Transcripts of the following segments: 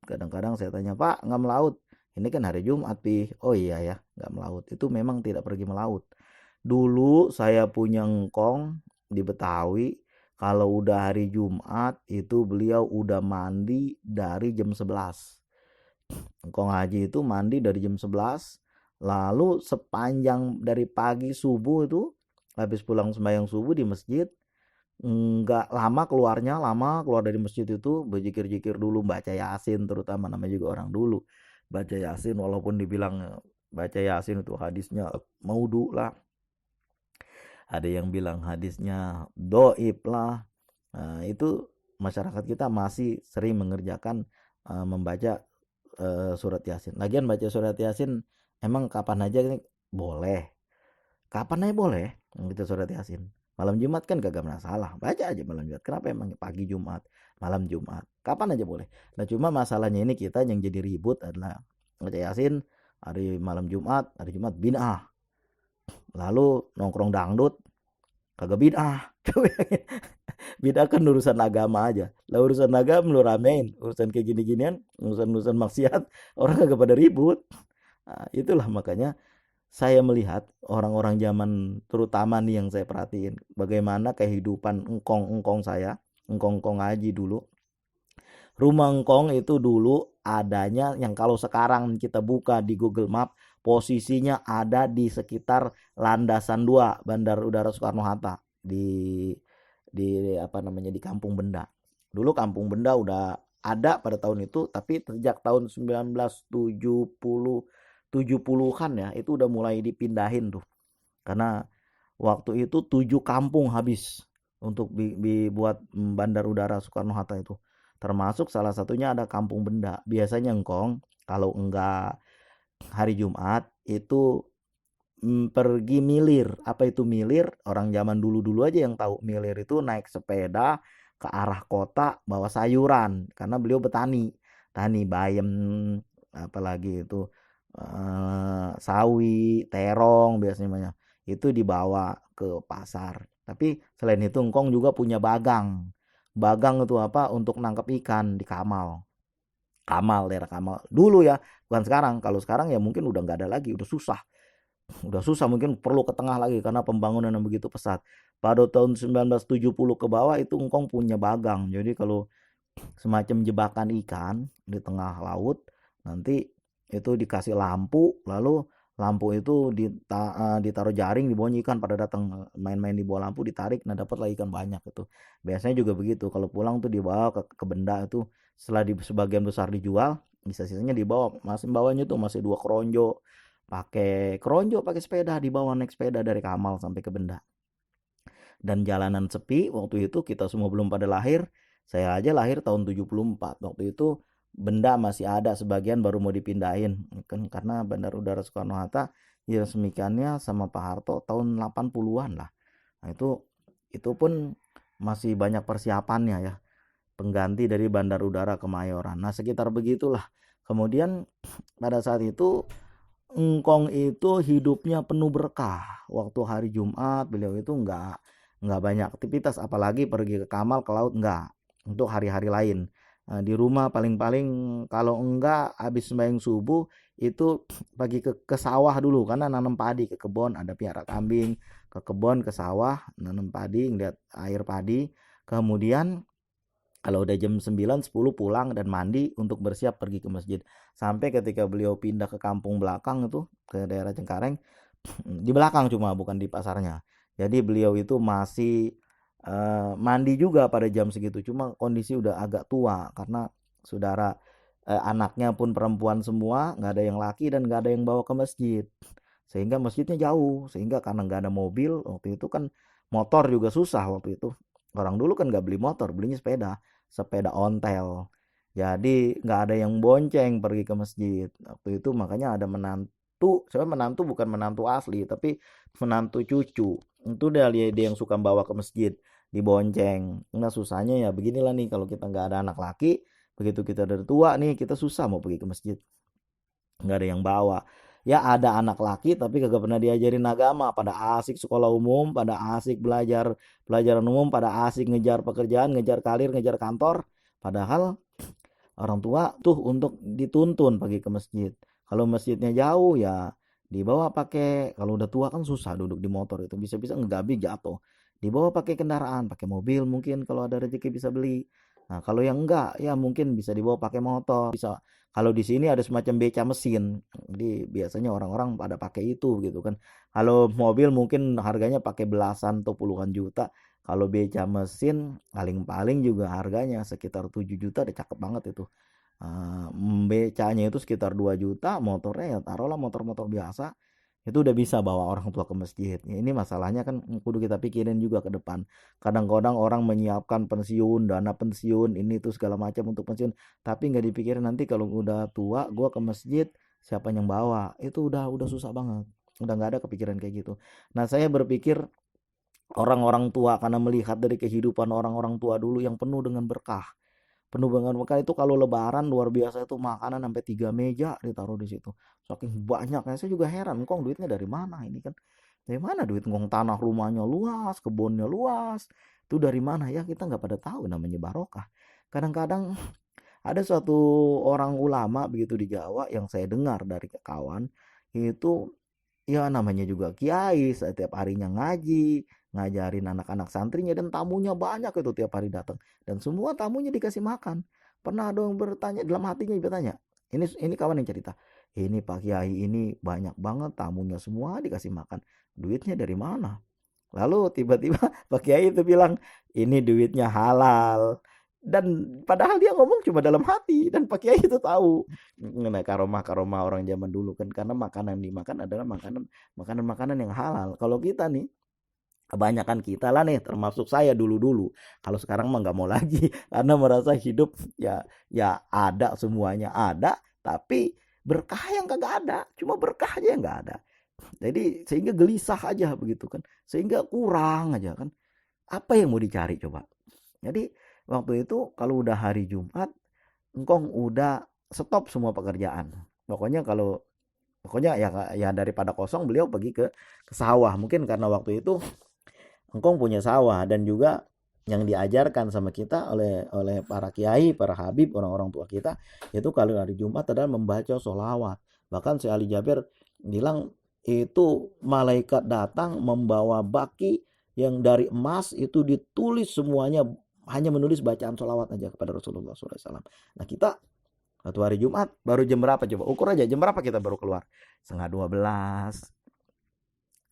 Kadang-kadang saya tanya, Pak nggak melaut? Ini kan hari Jumat, Pi. Oh iya ya, nggak melaut. Itu memang tidak pergi melaut. Dulu saya punya engkong di Betawi, kalau udah hari Jumat itu beliau udah mandi dari jam 11. Engkong Haji itu mandi dari jam 11, lalu sepanjang dari pagi subuh itu, habis pulang sembahyang subuh di masjid, nggak lama keluarnya, lama keluar dari masjid itu berzikir-zikir dulu, baca Yasin, terutama namanya juga orang dulu. Baca Yasin walaupun dibilang baca Yasin itu hadisnya maudhu lah. Ada yang bilang hadisnya doib lah. Nah, itu masyarakat kita masih sering mengerjakan membaca surat Yasin. Lagian baca surat Yasin emang kapan aja ini boleh. Kapan aja boleh gitu surat Yasin. Malam Jumat kan kagak masalah. Baca aja malam Jumat. Kenapa emang pagi Jumat, malam Jumat? Kapan aja boleh. Nah, cuma masalahnya ini kita yang jadi ribut adalah baca Yasin hari malam Jumat, hari Jumat bid'ah. Lalu nongkrong dangdut kagak bid'ah. Bid'ah kan urusan agama aja. Lah urusan agama lu ramein, urusan kayak gini-ginian, urusan-urusan maksiat, orang kagak pada ribut. Nah, itulah makanya saya melihat orang-orang zaman terutama nih yang saya perhatiin bagaimana kehidupan engkong-engkong saya, engkong-engkong Haji dulu. Rumah engkong itu dulu adanya yang kalau sekarang kita buka di Google Map posisinya ada di sekitar Landasan 2 Bandar Udara Soekarno Hatta di apa namanya di Kampung Benda. Dulu Kampung Benda udah ada pada tahun itu, tapi sejak tahun 1970-an ya itu udah mulai dipindahin tuh. Karena waktu itu 7 kampung habis untuk buat Bandar Udara Soekarno Hatta itu. Termasuk salah satunya ada Kampung Benda. Biasanya engkong kalau enggak hari Jumat itu pergi milir. Apa itu milir? Orang zaman dulu-dulu aja yang tahu. Milir itu naik sepeda ke arah kota bawa sayuran karena beliau petani. Tani bayam apalagi itu sawi, terong biasanya banyak. Itu dibawa ke pasar. Tapi selain itu engkong juga punya bagang. Bagang itu apa? Untuk nangkep ikan di Kamal. Kamal, daerah Kamal. Dulu ya, bukan sekarang. Kalau sekarang ya mungkin udah nggak ada lagi, udah susah. Udah susah mungkin perlu ke tengah lagi karena pembangunan yang begitu pesat. Pada tahun 1970 ke bawah itu engkong punya bagang. Jadi kalau semacam jebakan ikan di tengah laut, nanti itu dikasih lampu, lalu lampu itu ditaruh jaring di bawahnya ikan pada datang main-main di bawah lampu ditarik, nah dapatlah ikan banyak itu. Biasanya juga begitu, kalau pulang tuh dibawa ke benda itu setelah sebagian besar dijual, sisa-sisanya dibawa, masih bawanya tuh masih 2 keronjo, pakai sepeda, dibawa naik sepeda dari Kamal sampai ke benda. Dan jalanan sepi waktu itu kita semua belum pada lahir. Saya aja lahir tahun 74. Waktu itu benda masih ada sebagian baru mau dipindahin kan karena Bandar Udara Soekarno Hatta diresmikannya sama Pak Harto tahun 80-an lah. Nah, itu pun masih banyak persiapannya ya. Pengganti dari Bandar Udara Kemayoran. Nah, sekitar begitulah. Kemudian pada saat itu engkong itu hidupnya penuh berkah. Waktu hari Jumat beliau itu nggak banyak aktivitas, apalagi pergi ke Kamal ke laut nggak. Untuk hari-hari lain. Nah, di rumah paling-paling kalau enggak habis sembahyang subuh itu pergi ke sawah dulu karena nanam padi ke kebun, ada piara kambing, ke kebun ke sawah nanam padi, ngeliat air padi. Kemudian kalau udah jam 9, 10 pulang dan mandi untuk bersiap pergi ke masjid. Sampai ketika beliau pindah ke kampung belakang itu, ke daerah Cengkareng, di belakang cuma bukan di pasarnya. Jadi beliau itu masih mandi juga pada jam segitu. Cuma kondisi udah agak tua karena saudara anaknya pun perempuan semua, nggak ada yang laki dan nggak ada yang bawa ke masjid. Sehingga masjidnya jauh, sehingga karena nggak ada mobil waktu itu kan motor juga susah waktu itu. Orang dulu kan nggak beli motor, belinya sepeda ontel. Jadi nggak ada yang bonceng pergi ke masjid. Waktu itu makanya ada menantu, saya menantu bukan menantu asli, tapi menantu cucu. Itu dia yang suka bawa ke masjid, dibonceng. Nah susahnya ya beginilah nih kalau kita nggak ada anak laki, begitu kita udah tua nih kita susah mau pergi ke masjid. Nggak ada yang bawa. Ya ada anak laki tapi kagak pernah diajarin agama, pada asik sekolah umum, pada asik belajar pelajaran umum, pada asik ngejar pekerjaan, ngejar karir, ngejar kantor. Padahal Orang tua tuh untuk dituntun pergi ke masjid. Kalau masjidnya jauh ya dibawa pakai, kalau udah tua kan susah duduk di motor itu, bisa-bisa ngegabi jatuh. Dibawa pakai kendaraan, pakai mobil mungkin kalau ada rezeki bisa beli. Nah, kalau yang enggak ya mungkin bisa dibawa pakai motor, bisa. Kalau di sini ada semacam beca mesin. Jadi biasanya orang-orang pada pakai itu gitu kan. Kalau mobil mungkin harganya pakai belasan atau puluhan juta. Kalau beca mesin paling-paling juga harganya sekitar 7 juta, udah cakep banget itu. Becanya itu sekitar 2 juta, motornya ya taruhlah motor-motor biasa, itu udah bisa bawa orang tua ke masjid. Ya, ini masalahnya kan kudu kita pikirin juga ke depan. Kadang-kadang orang menyiapkan pensiun, dana pensiun, ini tuh segala macam untuk pensiun, tapi nggak dipikirin nanti kalau udah tua, gua ke masjid, siapa yang bawa? Itu udah susah banget. Udah nggak ada kepikiran kayak gitu. Nah, saya berpikir orang-orang tua karena melihat dari kehidupan orang-orang tua dulu yang penuh dengan berkah. Penuh dengan berkah itu kalau lebaran luar biasa itu makanan sampai 3 meja ditaruh di situ. Saking banyaknya saya juga heran, kong duitnya dari mana ini kan? Dari mana duit ngong tanah rumahnya luas, kebunnya luas. Itu dari mana ya kita nggak pada tahu namanya barokah. Kadang-kadang ada suatu orang ulama begitu di Jawa yang saya dengar dari kawan itu. Ya namanya juga kiai, setiap harinya ngaji, ngajarin anak-anak santrinya dan tamunya banyak itu tiap hari datang. Dan semua tamunya dikasih makan. Pernah ada yang bertanya, dalam hatinya bertanya, ini kawan yang cerita, ini Pak Kiai ini banyak banget tamunya semua dikasih makan. Duitnya dari mana? Lalu tiba-tiba Pak Kiai itu bilang, ini duitnya halal. Dan padahal dia ngomong cuma dalam hati. Dan Pak Kiai itu tahu. Nah, karomah-karomah orang zaman dulu kan. Karena makanan yang dimakan adalah makanan-makanan yang halal. Kalau kita nih, kebanyakan kita lah nih, termasuk saya dulu-dulu. Kalau sekarang mah nggak mau lagi. Karena merasa hidup ya ada, semuanya ada. Tapi berkah yang kagak ada. Cuma berkah aja yang nggak ada. Jadi sehingga gelisah aja begitu kan. Sehingga kurang aja kan. Apa yang mau dicari coba? Jadi waktu itu kalau udah hari Jumat, engkong udah stop semua pekerjaan. Pokoknya ya daripada kosong beliau pergi ke sawah. Mungkin karena waktu itu engkong punya sawah dan juga yang diajarkan sama kita oleh para kiai, para habib, orang-orang tua kita itu kalau hari Jumat adalah membaca sholawat. Bahkan si Ali Jabir bilang itu malaikat datang membawa baki yang dari emas itu ditulis semuanya, hanya menulis bacaan sholawat aja kepada Rasulullah SAW. Nah kita satu hari Jumat baru jam berapa coba? Ukur aja jam berapa kita baru keluar. Setengah 12.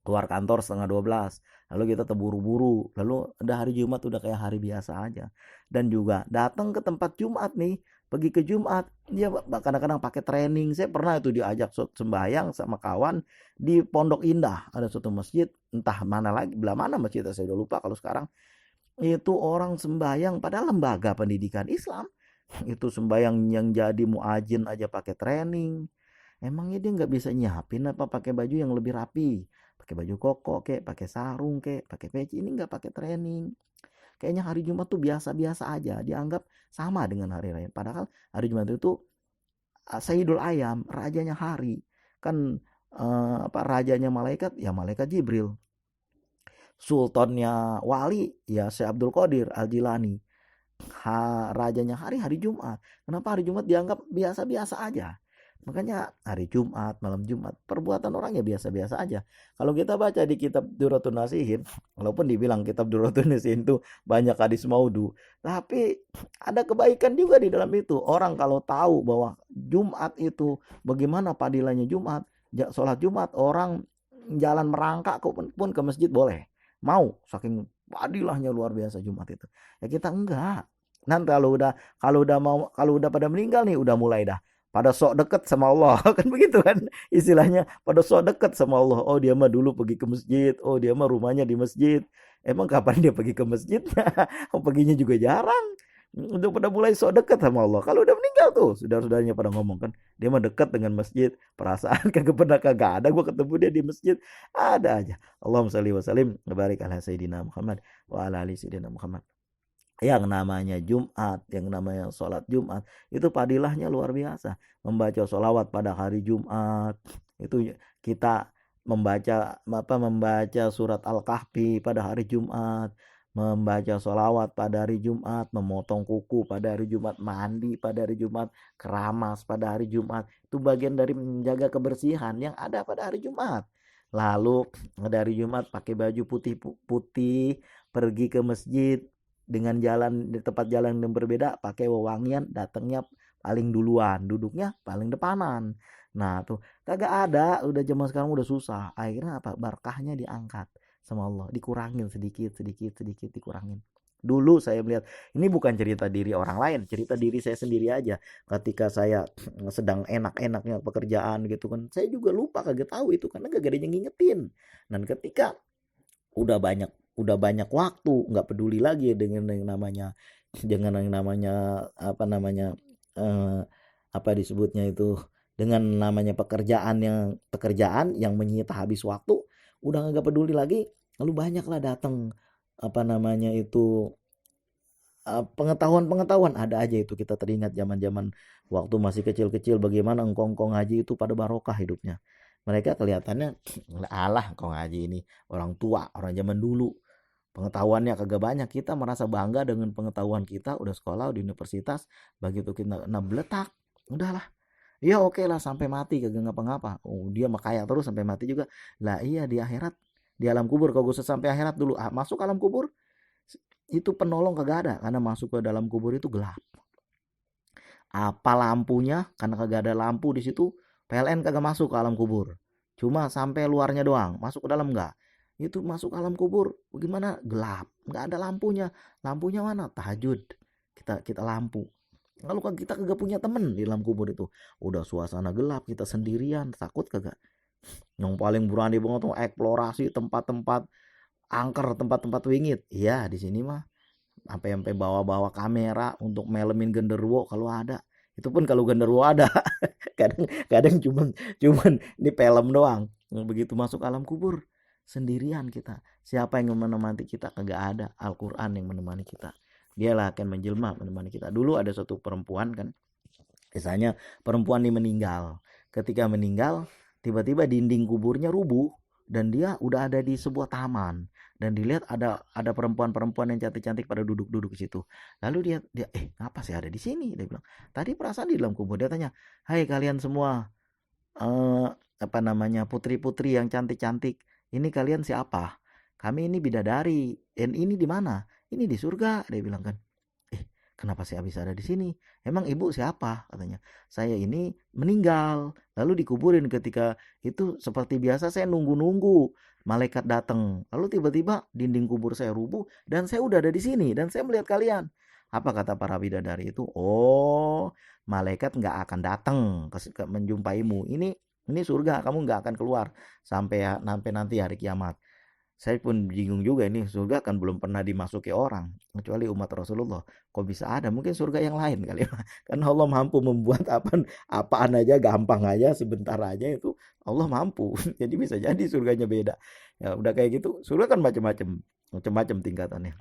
Keluar kantor setengah 12. Lalu kita terburu-buru. Lalu udah hari Jumat udah kayak hari biasa aja. Dan juga datang ke tempat Jumat nih. Pergi ke Jumat. Dia kadang-kadang pakai training. Saya pernah itu diajak sembahyang sama kawan di Pondok Indah. Ada suatu masjid. Entah mana lagi. Belah mana masjid. Saya udah lupa kalau sekarang. Itu orang sembahyang pada lembaga pendidikan Islam. Itu sembahyang yang jadi muadzin aja pakai training. Emangnya dia nggak bisa nyiapin apa pakai baju yang lebih rapi? Pakai baju koko kek, pakai sarung kek, pakai peci, ini nggak pakai training. Kayaknya hari Jumat tuh biasa-biasa aja, dianggap sama dengan hari lain. Padahal hari Jumat itu Sayyidul Ayam, rajanya hari. Kan rajanya malaikat, ya malaikat Jibril. Sultannya wali, ya Syekh Abdul Qadir Al-Jilani. Rajanya hari Jumat. Kenapa hari Jumat dianggap biasa-biasa aja? Makanya hari Jumat, malam Jumat, perbuatan orang ya biasa-biasa aja. Kalau kita baca di kitab Durratun Nasihin, walaupun dibilang kitab Durratun Nasihin itu banyak hadis maudhu, tapi ada kebaikan juga di dalam itu. Orang kalau tahu bahwa Jumat itu bagaimana padilannya Jumat, sholat Jumat, orang jalan merangkak pun ke masjid boleh. Mau, saking padilahnya luar biasa Jumat itu. Ya kita enggak. Nanti kalau udah pada meninggal nih udah mulai dah pada sok deket sama Allah kan begitu kan istilahnya, pada sok deket sama Allah. Oh dia mah dulu pergi ke masjid, oh dia mah rumahnya di masjid. Emang kapan dia pergi ke masjidnya? Oh perginya juga jarang. Udah pada mulai sok deket sama Allah. Kalau udah meninggal tuh saudara-saudaranya pada ngomong kan, dia mah dekat dengan masjid. Perasaan kagak ada gue ketemu dia di masjid. Ada aja. Allahumma shalli wa sallim wa barik ala sayyidina Muhammad wa ala ali sayyidina Muhammad. Yang namanya Jumat, yang namanya sholat Jumat, itu padilahnya luar biasa. Membaca sholawat pada hari Jumat, itu kita membaca surat Al-Kahfi pada hari Jumat, membaca sholawat pada hari Jumat, memotong kuku pada hari Jumat, mandi pada hari Jumat, keramas pada hari Jumat. Itu bagian dari menjaga kebersihan yang ada pada hari Jumat. Lalu dari Jumat pakai baju putih-putih, pergi ke masjid dengan jalan di tempat jalan yang berbeda, pakai wewangian, datangnya paling duluan, duduknya paling depanan. Nah, tuh kagak ada, udah zaman sekarang udah susah. Akhirnya apa? Berkahnya diangkat sama Allah, dikurangin sedikit dikurangin. Dulu saya melihat, ini bukan cerita diri orang lain, cerita diri saya sendiri aja. Ketika saya sedang enak-enaknya pekerjaan gitu kan, saya juga lupa, kagak tahu itu karena gak ada yang ngingetin. Dan ketika udah banyak waktu, nggak peduli lagi dengan yang namanya eh, apa disebutnya itu, dengan namanya pekerjaan yang menyita habis waktu, udah nggak peduli lagi. Lalu banyaklah datang pengetahuan ada aja itu. Kita teringat zaman-zaman waktu masih kecil-kecil bagaimana engkong-engkong haji itu pada barokah hidupnya. Mereka kelihatannya alah engkong haji ini orang tua, orang zaman dulu. Pengetahuannya kagak banyak, kita merasa bangga dengan pengetahuan kita, udah sekolah di universitas, begitu kita beletak, udahlah. Ya oke lah sampai mati kagak ngapa-ngapa. Oh, dia makaya terus sampai mati juga. Lah iya di akhirat, di alam kubur, kalau gue sampai akhirat dulu, masuk alam kubur itu penolong kagak ada karena masuk ke dalam kubur itu gelap. Apa lampunya? Karena kagak ada lampu di situ, PLN kagak masuk ke alam kubur. Cuma sampai luarnya doang, masuk ke dalam enggak. Itu masuk alam kubur, bagaimana? Gelap, enggak ada lampunya. Lampunya mana? Tahajud. Kita lampu. Lalu kan kita kagak punya temen di dalam kubur itu. Udah suasana gelap, kita sendirian, takut kagak? Yang paling berani banget tuh eksplorasi tempat-tempat angker, tempat-tempat wingit. Iya, di sini mah sampai bawa-bawa kamera untuk melemin genderuwo kalau ada. Itu pun kalau genderuwo ada. Kadang cuman di film doang. Begitu masuk alam kubur sendirian kita. Siapa yang menemani kita? Kagak ada. Al-Qur'an yang menemani kita. Dialah akan menjelma menemani kita. Dulu ada satu perempuan kan. Misalnya perempuan ini meninggal. Ketika meninggal, tiba-tiba dinding kuburnya rubuh dan dia udah ada di sebuah taman dan dilihat ada perempuan-perempuan yang cantik-cantik pada duduk-duduk di situ. Lalu dia ngapa sih ada di sini? Dia bilang, "Tadi perasaan di dalam kubur." Dia tanya, "Hai kalian semua, putri-putri yang cantik-cantik, ini kalian siapa?" "Kami ini bidadari." "Dan ini di mana?" "Ini di surga." Dia bilang kan. Kenapa saya bisa ada di sini? Emang ibu siapa? Katanya. Saya ini meninggal. Lalu dikuburin. Ketika itu seperti biasa saya nunggu-nunggu malaikat datang. Lalu tiba-tiba dinding kubur saya rubuh dan saya udah ada di sini dan saya melihat kalian. Apa kata para bidadari itu? Oh, malaikat nggak akan datang ke menjumpaimu. Ini surga, kamu nggak akan keluar sampai nanti hari kiamat. Saya pun bingung juga, ini surga kan belum pernah dimasuki orang kecuali umat Rasulullah. Kok bisa ada? Mungkin surga yang lain kali ya. Karena Allah mampu membuat apaan aja gampang aja, sebentar aja itu Allah mampu. Jadi bisa jadi surganya beda. Ya udah kayak gitu. Surga kan macam-macam tingkatannya.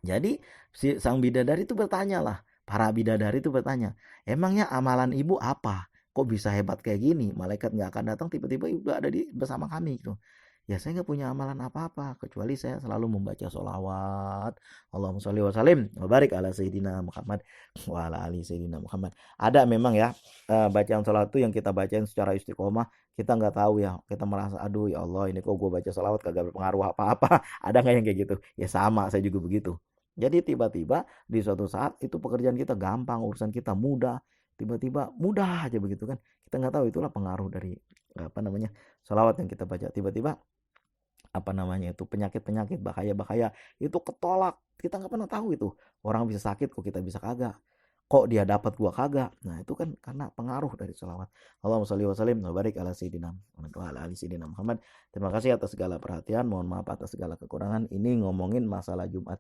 Jadi si sang bidadari itu bertanya lah. Para bidadari itu bertanya, emangnya amalan ibu apa? Kok bisa hebat kayak gini? Malaikat nggak akan datang tiba-tiba udah ada bersama kami gitu. Ya saya nggak punya amalan apa-apa kecuali saya selalu membaca sholawat. Allahumma sholli wa sallim wa barik ala sayyidina Muhammad wa ala ali sayyidina Muhammad. Ada memang ya bacaan sholawat itu yang kita bacain secara istiqomah. Kita nggak tahu ya, kita merasa aduh ya Allah ini kok gue baca sholawat kagak berpengaruh apa-apa. Ada nggak yang kayak gitu? Ya sama, saya juga begitu. Jadi tiba-tiba di suatu saat itu pekerjaan kita gampang, urusan kita mudah. Tiba-tiba mudah aja begitu kan. Kita nggak tahu, itulah pengaruh dari sholawat yang kita baca. Tiba-tiba itu penyakit-penyakit bahaya-bahaya itu ketolak. Kita nggak pernah tahu itu orang bisa sakit kok kita bisa kagak, kok dia dapat gua kagak. Nah itu kan karena pengaruh dari sholawat. Allahumma sholli wa sallim wa barik ala sayyidina Muhammad. Terima kasih atas segala perhatian, mohon maaf atas segala kekurangan. Ini ngomongin masalah Jumat,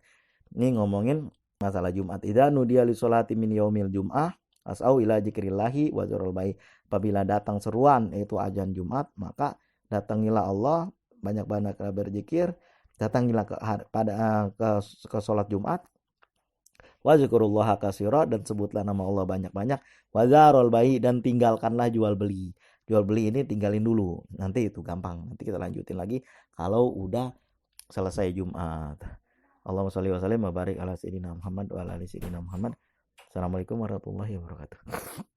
idza nudiya li sholati min yaumil jum'ah as'au ila dzikrillahi wa dzarul bai. Apabila datang seruan yaitu azan Jumat, maka datangilah Allah, banyak-banyak berzikir, datangilah ke sholat Jumat, wa zikurullaha katsira, dan sebutlah nama Allah banyak-banyak, wa dzarul bai, dan tinggalkanlah jual beli. Jual beli ini tinggalin dulu, nanti itu gampang, nanti kita lanjutin lagi kalau udah selesai Jumat. Allahumma sholli wa sallim wa barik ala sayyidina Muhammad wa ala ali sayyidina Muhammad. Assalamualaikum warahmatullahi wabarakatuh.